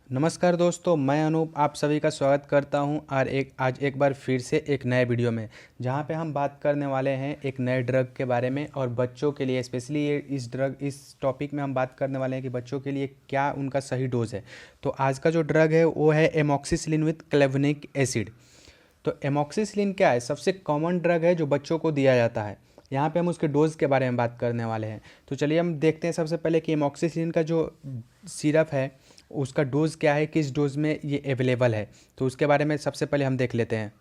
नमस्कार दोस्तों, मैं अनूप आप सभी का स्वागत करता हूं और आज एक बार फिर से एक नए वीडियो में, जहां पे हम बात करने वाले हैं एक नए ड्रग के बारे में। और बच्चों के लिए स्पेशली ये इस टॉपिक में हम बात करने वाले हैं कि बच्चों के लिए क्या उनका सही डोज है। तो आज का जो ड्रग है वो है एमॉक्सिसिलिन विथ क्लेवनिक एसिड। तो एमॉक्सिसिलिन क्या है? सबसे कॉमन ड्रग है जो बच्चों को दिया जाता है। यहाँ पे हम उसके डोज के बारे में बात करने वाले हैं। तो चलिए हम देखते हैं सबसे पहले कि एमॉक्सिसिलिन का जो सिरप है उसका डोज़ क्या है, किस डोज़ में ये अवेलेबल है। तो उसके बारे में सबसे पहले हम देख लेते हैं।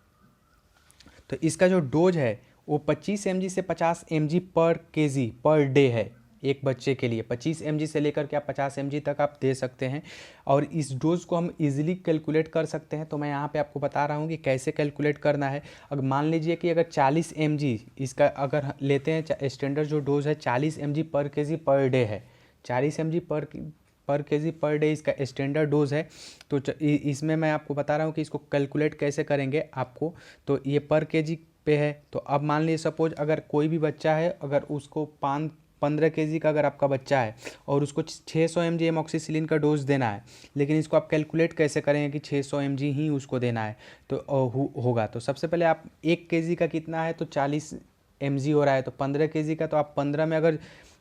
तो इसका जो डोज है वो 25 mg से 50 mg पर केजी पर डे है। एक बच्चे के लिए 25 mg से लेकर के आप 50 mg तक आप दे सकते हैं। और इस डोज को हम इजीली कैलकुलेट कर सकते हैं। तो मैं यहाँ पे आपको बता रहा हूँ कि कैसे कैलकुलेट करना है। अगर मान लीजिए कि अगर 40 mg इसका अगर लेते हैं, स्टैंडर्ड जो डोज है 40 mg पर केजी पर डे है। 40 mg पर केजी पर डे इसका स्टैंडर्ड डोज है। तो इसमें मैं आपको बता रहा हूँ कि इसको कैलकुलेट कैसे करेंगे आपको। तो ये पर केजी पे है। तो अब मान लीजिए सपोज अगर कोई भी बच्चा है, अगर उसको 15 केजी का अगर आपका बच्चा है और उसको 600 mg एमॉक्सिसिलिन का डोज देना है, लेकिन इसको आप कैलकुलेट कैसे करेंगे कि 600 mg ही उसको देना है। तो होगा तो सबसे पहले आप 1 केजी का कितना है तो 40 mg हो रहा है। तो 15 केजी का तो आप 15 में अगर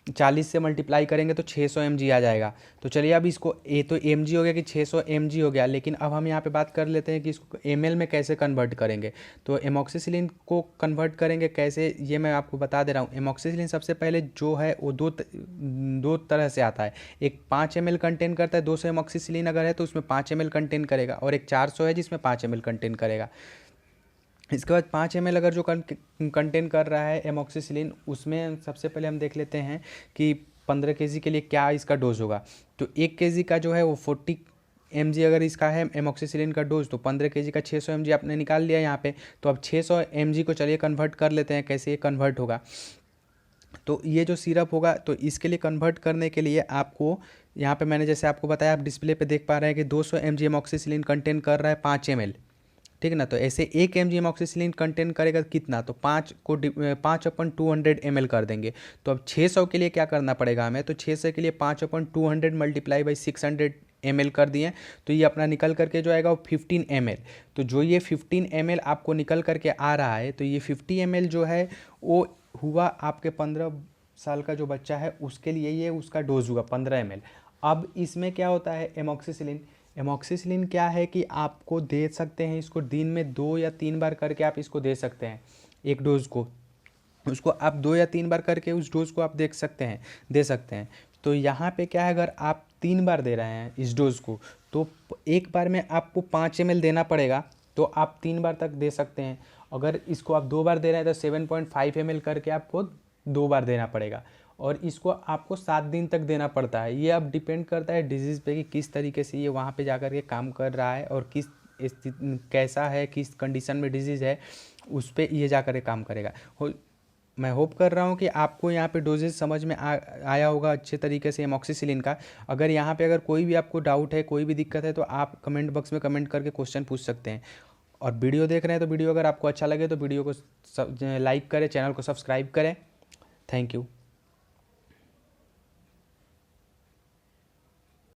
40 से मल्टीप्लाई करेंगे तो 600 mg आ जाएगा। तो चलिए अब इसको ये तो mg हो गया कि 600 mg हो गया, लेकिन अब हम यहाँ पे बात कर लेते हैं कि इसको ml में कैसे कन्वर्ट करेंगे। तो एमॉक्सिसिलिन को कन्वर्ट करेंगे कैसे, ये मैं आपको बता दे रहा हूँ। एमॉक्सिसिलिन सबसे पहले जो है वो दो तरह से आता है। एक 5 ml कंटेन करता है, 200 एमॉक्सिसिलिन अगर है तो उसमें 5 ml कंटेन करेगा, और एक 400 है जिसमें 5 ml कंटेन करेगा। इसके बाद 5 ml अगर जो कंटेन कर रहा है एमॉक्सिसिलिन, उसमें सबसे पहले हम देख लेते हैं कि 15 केजी के लिए क्या इसका डोज होगा। तो 1 केजी का जो है वो 40 mg अगर इसका है एमॉक्सिसिलिन का डोज, तो 15 केजी का 600 mg आपने निकाल लिया यहाँ पे। तो अब 600 mg को चलिए कन्वर्ट कर लेते हैं, कैसे ये कन्वर्ट होगा। तो ये जो सिरप होगा, तो इसके लिए कन्वर्ट करने के लिए आपको यहाँ पे मैंने जैसे आपको बताया, आप डिस्प्ले पे देख पा रहे हैं कि 200 mg एमॉक्सिसिलिन कंटेन कर रहा है 5 ml, ठीक है ना। तो ऐसे 1 mg एमॉक्सिसिलिन कंटेन करेगा कितना, तो 5/200 ml कर देंगे। तो अब 600 के लिए क्या करना पड़ेगा हमें, तो 600 के लिए 5/200 मल्टीप्लाई बाई 600 ml कर दिए। तो ये अपना निकल करके जो आएगा वो 15 ml। तो जो ये 15 ml आपको निकल करके आ रहा है, तो ये 50 ml जो है वो हुआ आपके 15 साल का जो बच्चा है उसके लिए, ये उसका डोज हुआ 15 ml। अब इसमें क्या होता है एमॉक्सिसिलिन क्या है कि आपको दे सकते हैं इसको दिन में 2 या 3 बार करके आप इसको दे सकते हैं। एक डोज को उसको आप 2 या 3 बार करके उस डोज को आप दे सकते हैं। तो यहाँ पे क्या है, अगर आप 3 बार दे रहे हैं इस डोज को, तो एक बार में आपको 5 ml देना पड़ेगा। तो आप 3 बार तक दे सकते हैं। अगर इसको आप 2 बार दे रहे हैं तो 7.5 ml करके आपको 2 बार देना पड़ेगा। और इसको आपको 7 दिन तक देना पड़ता है। ये अब डिपेंड करता है डिजीज़ पे कि किस तरीके से ये वहाँ पे जाकर के काम कर रहा है, और किस कैसा है, किस कंडीशन में डिजीज़ है, उस पर ये जाकर के काम करेगा। मैं होप कर रहा हूँ कि आपको यहाँ पे डोजेज समझ में आया होगा अच्छे तरीके से एमॉक्सिसिलिन का। अगर यहाँ पे अगर कोई भी आपको डाउट है, कोई भी दिक्कत है, तो आप कमेंट बॉक्स में कमेंट करके क्वेश्चन पूछ सकते हैं। और वीडियो देख रहे हैं तो वीडियो अगर आपको अच्छा लगे तो वीडियो को लाइक करें, चैनल को सब्सक्राइब करें। Thank you.